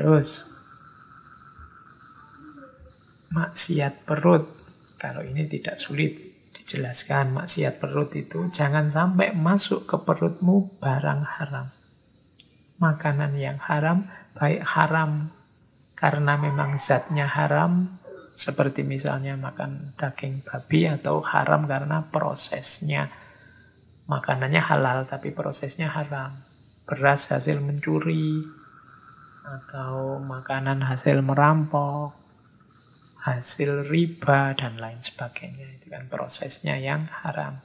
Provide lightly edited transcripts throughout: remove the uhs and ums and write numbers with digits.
Terus maksiat perut. Kalau ini tidak sulit dijelaskan. Maksiat perut itu jangan sampai masuk ke perutmu barang haram. Makanan yang haram, baik haram karena memang zatnya haram, seperti misalnya makan daging babi, atau haram karena prosesnya. Makanannya halal tapi prosesnya haram. Beras hasil mencuri, atau makanan hasil merampok, hasil riba, dan lain sebagainya. Itu kan prosesnya yang haram.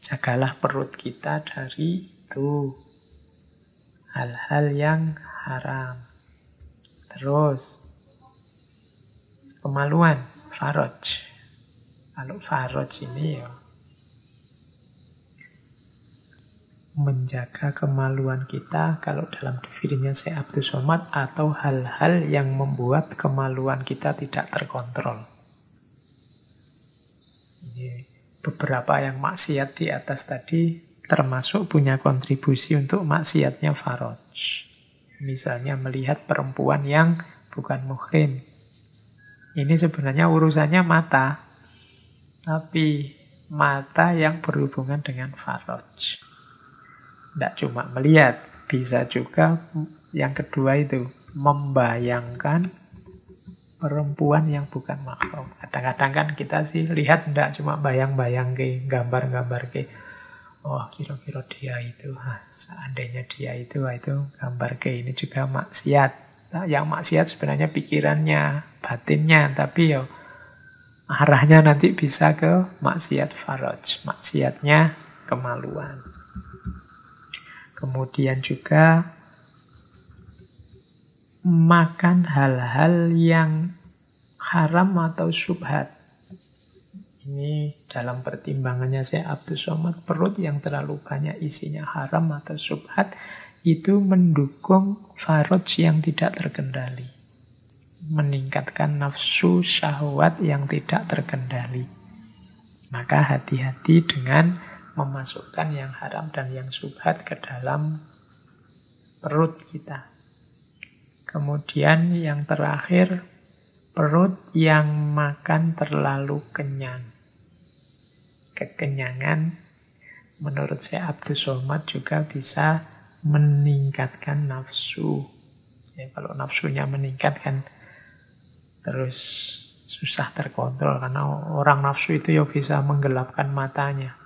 Jagalah perut kita dari itu. Hal-hal yang haram. Terus kemaluan, faraj. Kalau faraj ini ya menjaga kemaluan kita, kalau dalam definisinya Syekh Abdul Somad, atau hal-hal yang membuat kemaluan kita tidak terkontrol. Ini beberapa yang maksiat di atas tadi termasuk punya kontribusi untuk maksiatnya faraj. Misalnya melihat perempuan yang bukan muhrim. Ini sebenarnya urusannya mata, tapi mata yang berhubungan dengan faraj. Tidak cuma melihat, bisa juga yang kedua itu, membayangkan perempuan yang bukan mahram. Kadang-kadang kan kita sih lihat tidak cuma bayang-bayang ke, gambar-gambar ke. Oh, kira-kira dia itu, seandainya dia itu gambar ke, ini juga maksiat. Nah, yang maksiat sebenarnya pikirannya, batinnya, tapi ya arahnya nanti bisa ke maksiat faraj, maksiatnya kemaluan. Kemudian juga makan hal-hal yang haram atau syubhat. Ini dalam pertimbangannya Syekh Abdul Somad, perut yang terlalu banyak isinya haram atau syubhat itu mendukung faraj yang tidak terkendali. Meningkatkan nafsu syahwat yang tidak terkendali. Maka hati-hati dengan memasukkan yang haram dan yang syubhat ke dalam perut kita. Kemudian yang terakhir, perut yang makan terlalu kenyang. Kekenyangan menurut Syekh Abdul Somad juga bisa meningkatkan nafsu. Ya, kalau nafsunya meningkat kan terus susah terkontrol, karena orang nafsu itu ya bisa menggelapkan matanya.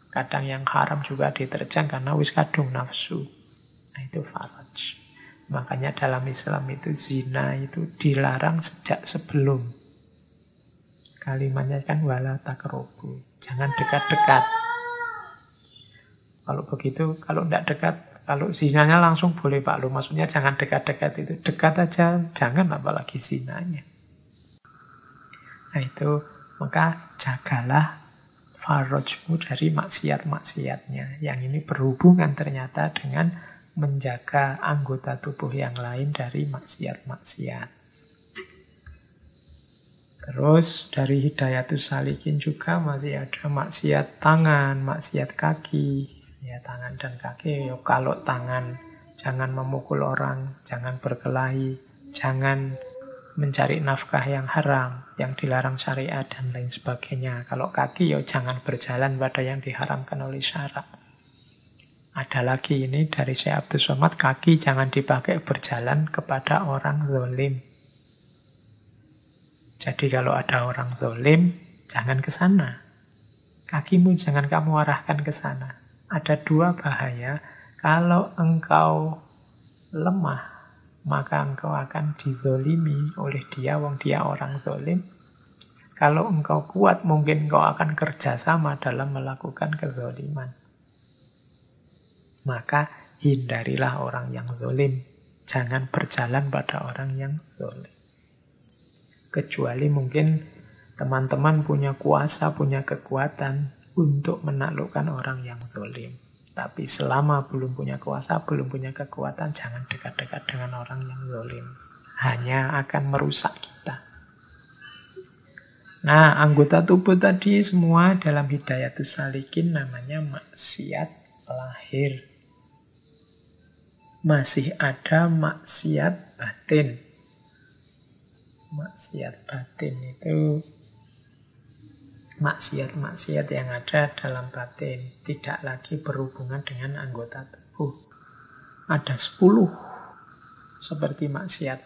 Kadang yang haram juga diterjang karena wis kadung nafsu. Nah, itu faraj. Makanya dalam Islam itu zina itu dilarang sejak sebelum. Kalimatnya kan wala taqrabu. Jangan dekat-dekat. Kalau begitu, kalau tidak dekat, kalau zinanya langsung boleh Pak Lu. Maksudnya jangan dekat-dekat itu. Dekat aja, jangan apalagi zinanya. Nah itu, maka jagalah farajmu dari maksiat-maksiatnya. Yang ini berhubungan ternyata dengan menjaga anggota tubuh yang lain dari maksiat-maksiat. Terus dari Hidayatus Salikin juga masih ada maksiat tangan, maksiat kaki. Ya tangan dan kaki, ya, kalau tangan jangan memukul orang, jangan berkelahi, jangan mencari nafkah yang haram, yang dilarang syariat dan lain sebagainya. Kalau kaki ya jangan berjalan pada yang diharamkan oleh syarak. Ada lagi ini dari Syekh Abdul Somad, kaki jangan dipakai berjalan kepada orang zalim. Jadi kalau ada orang zalim, jangan ke sana. Kakimu jangan kamu arahkan ke sana. Ada dua bahaya. Kalau engkau lemah, maka engkau akan dizolimi oleh dia, wong dia orang zalim. Kalau engkau kuat, mungkin engkau akan kerjasama dalam melakukan kezaliman. Maka hindarilah orang yang zalim. Jangan berjalan pada orang yang zalim. Kecuali mungkin teman-teman punya kuasa, punya kekuatan untuk menaklukkan orang yang zalim. Tapi selama belum punya kuasa, belum punya kekuatan, jangan dekat-dekat dengan orang yang zalim. Hanya akan merusak kita. Nah, anggota tubuh tadi semua dalam Hidayatus Salikin namanya maksiat lahir. masih ada maksiat batin. Maksiat batin itu maksiat-maksiat yang ada dalam batin, tidak lagi berhubungan dengan anggota tubuh. Ada 10 seperti maksiat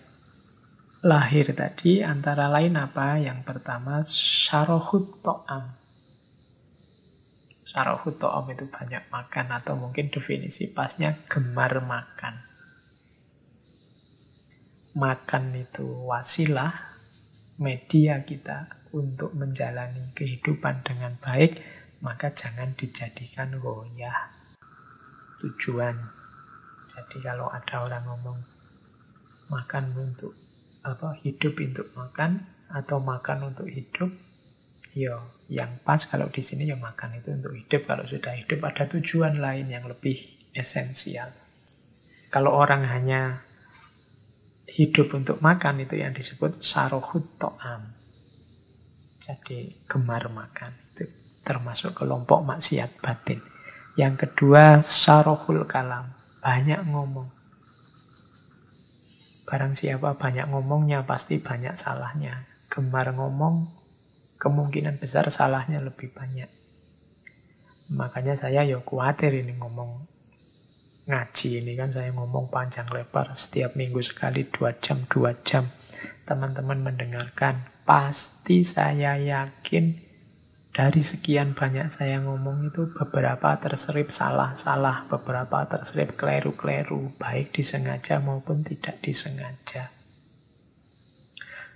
lahir tadi, antara lain apa? Yang pertama, syarahut to'am. Syarahut to'am itu banyak makan, atau mungkin definisi pasnya gemar makan. Makan itu wasilah, media kita untuk menjalani kehidupan dengan baik, maka jangan dijadikan goyah, tujuan. Jadi kalau ada orang ngomong makan untuk hidup untuk makan atau makan untuk hidup, yang pas kalau di sini makan itu untuk hidup. Kalau sudah hidup ada tujuan lain yang lebih esensial. Kalau orang hanya hidup untuk makan, itu yang disebut sarohut to'am. Jadi gemar makan, itu termasuk kelompok maksiat batin. Yang kedua, sarohul kalam, banyak ngomong. Barang siapa banyak ngomongnya, pasti banyak salahnya. Gemar ngomong, kemungkinan besar salahnya lebih banyak. Makanya saya khawatir ini ngomong ngaji ini kan, saya ngomong panjang lebar, setiap minggu sekali 2 jam. Teman-teman mendengarkan, pasti saya yakin dari sekian banyak saya ngomong itu beberapa terselip salah-salah, beberapa terselip keliru-keliru, baik disengaja maupun tidak disengaja.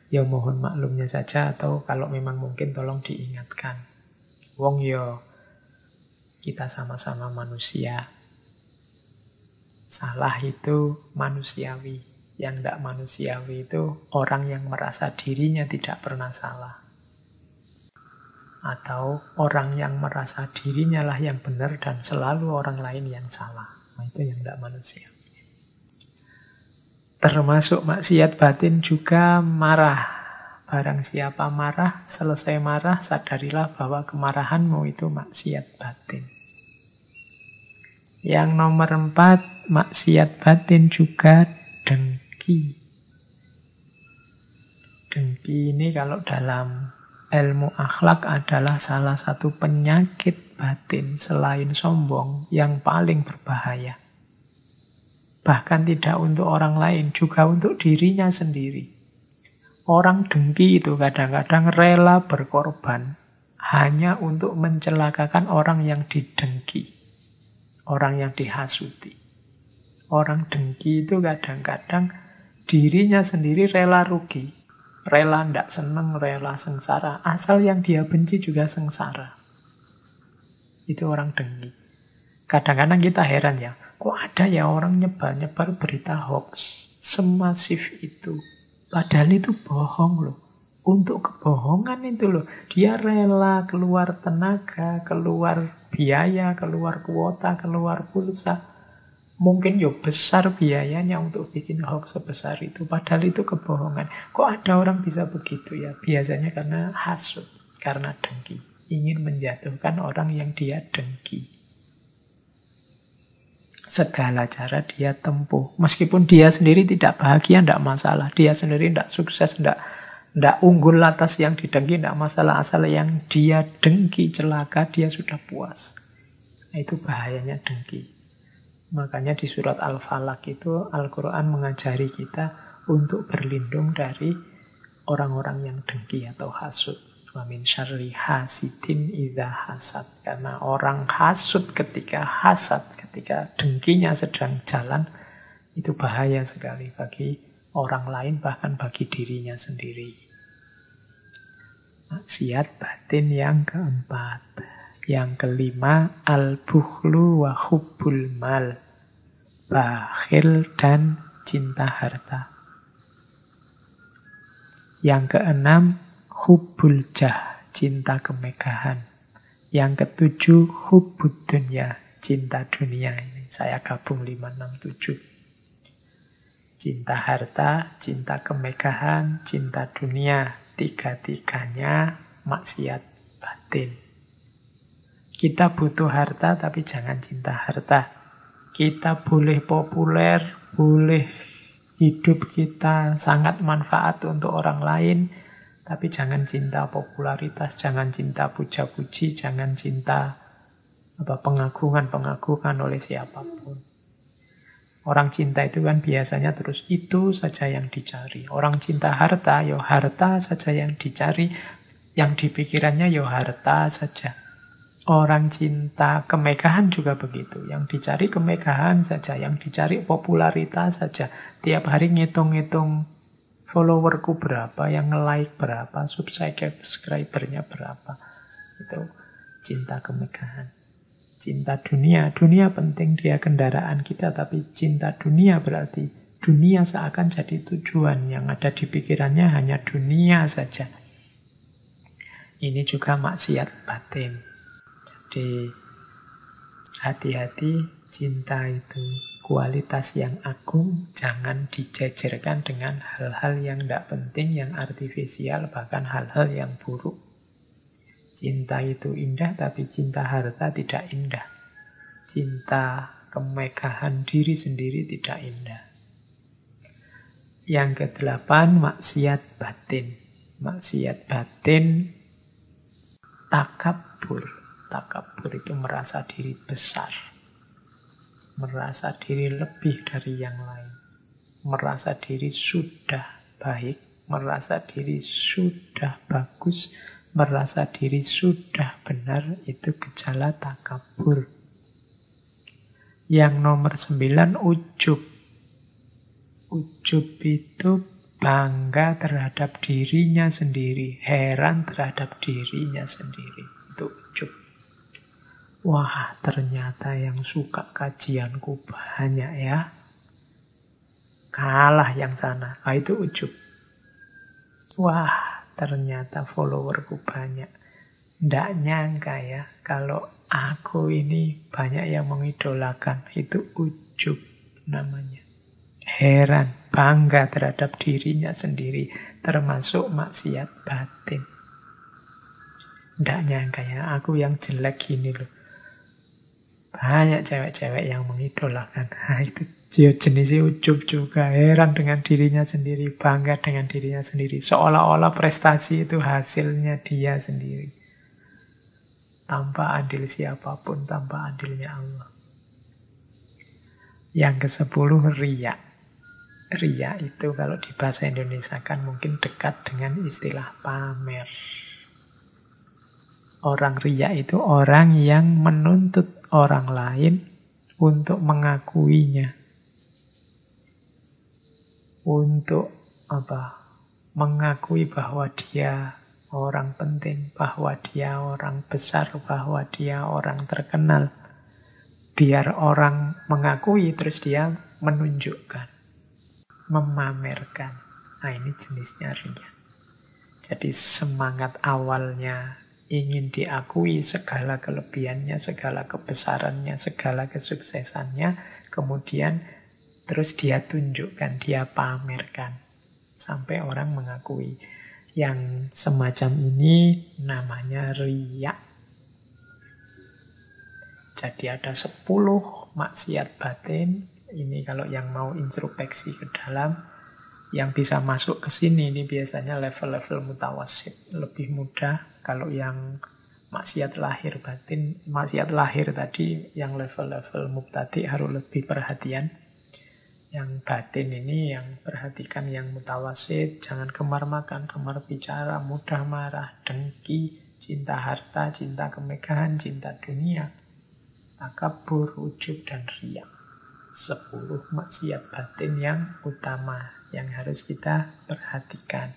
Mohon maklumnya saja, atau kalau memang mungkin tolong diingatkan. Wong kita sama-sama manusia. Salah itu manusiawi. Yang tidak manusiawi itu orang yang merasa dirinya tidak pernah salah. Atau orang yang merasa dirinya lah yang benar dan selalu orang lain yang salah. Itu yang tidak manusiawi. Termasuk maksiat batin juga marah. Barang siapa marah, selesai marah, sadarilah bahwa kemarahanmu itu maksiat batin. Yang nomor 4, maksiat batin juga dengki. Dengki ini kalau dalam ilmu akhlak adalah salah satu penyakit batin selain sombong yang paling berbahaya. Bahkan tidak untuk orang lain, juga untuk dirinya sendiri. Orang dengki itu kadang-kadang rela berkorban hanya untuk mencelakakan orang yang didengki, orang yang dihasuti. Orang dengki itu kadang-kadang dirinya sendiri rela rugi, rela tidak senang, rela sengsara, asal yang dia benci juga sengsara. Itu orang dengki. Kadang-kadang kita heran kok ada orang nyebar-nyebar berita hoax semasif itu. Padahal itu bohong loh. Untuk kebohongan itu loh, dia rela keluar tenaga, keluar biaya, keluar kuota, keluar pulsa. Mungkin besar biayanya untuk bikin hoax sebesar itu. Padahal itu kebohongan. Kok ada orang bisa begitu ya? Biasanya karena hasut, karena dengki. Ingin menjatuhkan orang yang dia dengki. Segala cara dia tempuh. Meskipun dia sendiri tidak bahagia, tidak masalah. Dia sendiri tidak sukses, tidak unggul atas yang didengki, tidak masalah. Asal yang dia dengki celaka, dia sudah puas. Nah, itu bahayanya dengki. Makanya di surat Al-Falaq itu Al-Quran mengajari kita untuk berlindung dari orang-orang yang dengki atau hasut. Wa min syarri hasidin idza hasad. Karena orang hasut ketika hasad, ketika dengkinya sedang jalan, itu bahaya sekali bagi orang lain, bahkan bagi dirinya sendiri. Maksiat batin yang keempat. Yang kelima, al-bukhlu wa hubbul mal. Bakhil dan cinta harta. Yang keenam, hubbul jah, cinta kemegahan. Yang ketujuh, hubbud dunya, cinta dunia. Ini saya gabung 5, 6, 7. Cinta harta, cinta kemegahan, cinta dunia. Tiga-tiganya maksiat batin. Kita butuh harta tapi jangan cinta harta. Kita boleh populer, boleh hidup kita sangat manfaat untuk orang lain, tapi jangan cinta popularitas, jangan cinta puja-puji, jangan cinta pengagungan oleh siapapun. Orang cinta itu kan biasanya terus itu saja yang dicari. Orang cinta harta, ya harta saja yang dicari. Yang dipikirannya ya harta saja. Orang cinta kemegahan juga begitu. Yang dicari kemegahan saja, yang dicari popularitas saja. Tiap hari ngitung-ngitung followerku berapa, yang nge-like berapa, subscribernya berapa. Itu cinta kemegahan. Cinta dunia. Dunia penting, dia kendaraan kita, tapi cinta dunia berarti dunia seakan jadi tujuan. Yang ada di pikirannya hanya dunia saja. Ini juga maksiat batin. Jadi hati-hati, cinta itu kualitas yang agung, jangan dijejerkan dengan hal-hal yang tidak penting, yang artifisial, bahkan hal-hal yang buruk. Cinta itu indah, tapi cinta harta tidak indah. Cinta kemegahan diri sendiri tidak indah. Yang ke-8, maksiat batin. Maksiat batin, takabur. Takabur itu merasa diri besar. Merasa diri lebih dari yang lain. Merasa diri sudah baik. Merasa diri sudah bagus. Merasa diri sudah benar. Itu gejala takabur. Yang nomor 9, ujub. Ujub itu bangga terhadap dirinya sendiri. Heran terhadap dirinya sendiri. Itu ujub. Wah, ternyata yang suka kajianku banyak ya. Kalah yang sana. Nah, itu ujub. Wah, ternyata followerku banyak. Nggak nyangka ya, kalau aku ini banyak yang mengidolakan. Itu ujub namanya. Heran, bangga terhadap dirinya sendiri. Termasuk maksiat batin. Nggak nyangka ya, aku yang jelek gini loh. Banyak cewek-cewek yang mengidolakan. Nah, itu jenisnya ujub juga. Heran dengan dirinya sendiri. Bangga dengan dirinya sendiri. Seolah-olah prestasi itu hasilnya dia sendiri. Tanpa andil siapapun. Tanpa andilnya Allah. Yang ke-10, riya. Riya itu kalau di bahasa Indonesia kan mungkin dekat dengan istilah pamer. Orang riya itu orang yang menuntut orang lain untuk mengakuinya. Untuk mengakui bahwa dia orang penting, bahwa dia orang besar, bahwa dia orang terkenal. Biar orang mengakui, terus dia menunjukkan, memamerkan. Nah, ini jenisnya riya. Jadi semangat awalnya ingin diakui segala kelebihannya, segala kebesarannya, segala kesuksesannya, kemudian terus dia tunjukkan, dia pamerkan, sampai orang mengakui. Yang semacam ini namanya riya. Jadi ada 10 maksiat batin. Ini kalau yang mau introspeksi ke dalam, yang bisa masuk ke sini, ini biasanya level-level mutawasid, lebih mudah. Kalau yang maksiat lahir batin, maksiat lahir tadi, yang level-level mubtadi harus lebih perhatian. Yang batin ini yang perhatikan yang mutawasid, jangan gemar makan, gemar bicara, mudah marah, dengki, cinta harta, cinta kemegahan, cinta dunia, takabur, ujub, dan riya. 10 maksiat batin yang utama yang harus kita perhatikan.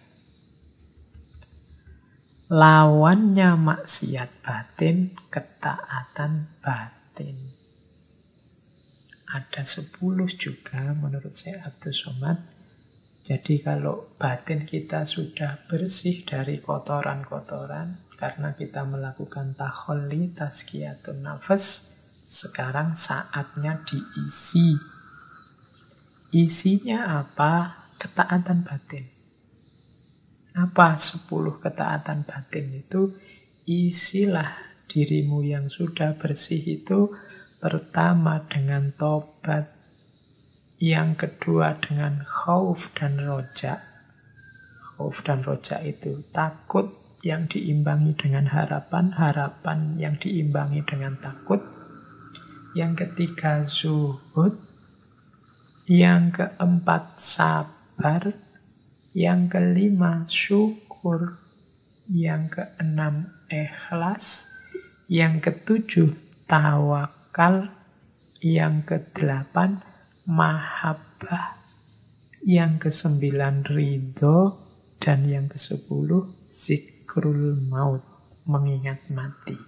Lawannya maksiat batin, ketaatan batin. Ada 10 juga menurut Syekh Abdul Somad. Jadi kalau batin kita sudah bersih dari kotoran-kotoran, karena kita melakukan takholli, tazkiyatun nafas, sekarang saatnya diisi. Isinya apa? Ketaatan batin. Apa 10 ketaatan batin itu? Isilah dirimu yang sudah bersih itu Pertama dengan tobat, yang kedua dengan khauf dan roja. Khauf dan roja itu takut yang diimbangi dengan harapan, harapan yang diimbangi dengan takut. Yang ketiga zuhud, yang keempat sabar, yang kelima syukur, yang keenam ikhlas, yang ketujuh tawakal, yang kedelapan mahabbah, yang kesembilan ridho, dan yang kesepuluh zikrul maut, mengingat mati.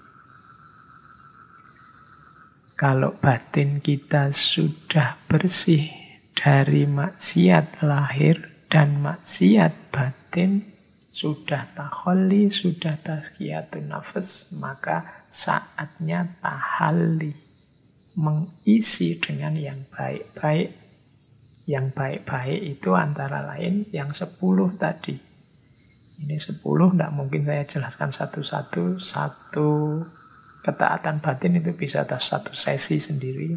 Kalau batin kita sudah bersih dari maksiat lahir dan maksiat batin, sudah takholli, sudah tazkiyatun nafas, maka saatnya tahalli, mengisi dengan yang baik-baik. Yang baik-baik itu antara lain yang 10 tadi. Ini 10, tidak mungkin saya jelaskan satu-satu. Satu ketaatan batin itu bisa atas satu sesi sendiri.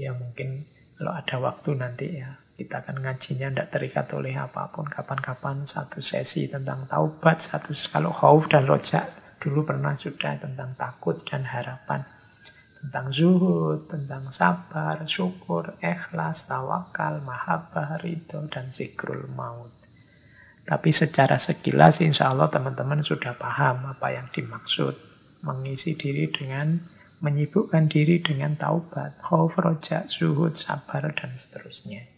Ya mungkin kalau ada waktu nanti ya kita akan ngajinya tidak terikat oleh apapun. Kapan-kapan satu sesi tentang taubat, satu kalau khauf dan roja dulu pernah sudah tentang takut dan harapan, tentang zuhud, tentang sabar, syukur, ikhlas, tawakal, mahabbah, ridho, dan zikrul maut. Tapi secara sekilas insya Allah teman-teman sudah paham apa yang dimaksud. Mengisi diri dengan, menyibukkan diri dengan taubat, khauf, roja, zuhud, sabar, dan seterusnya.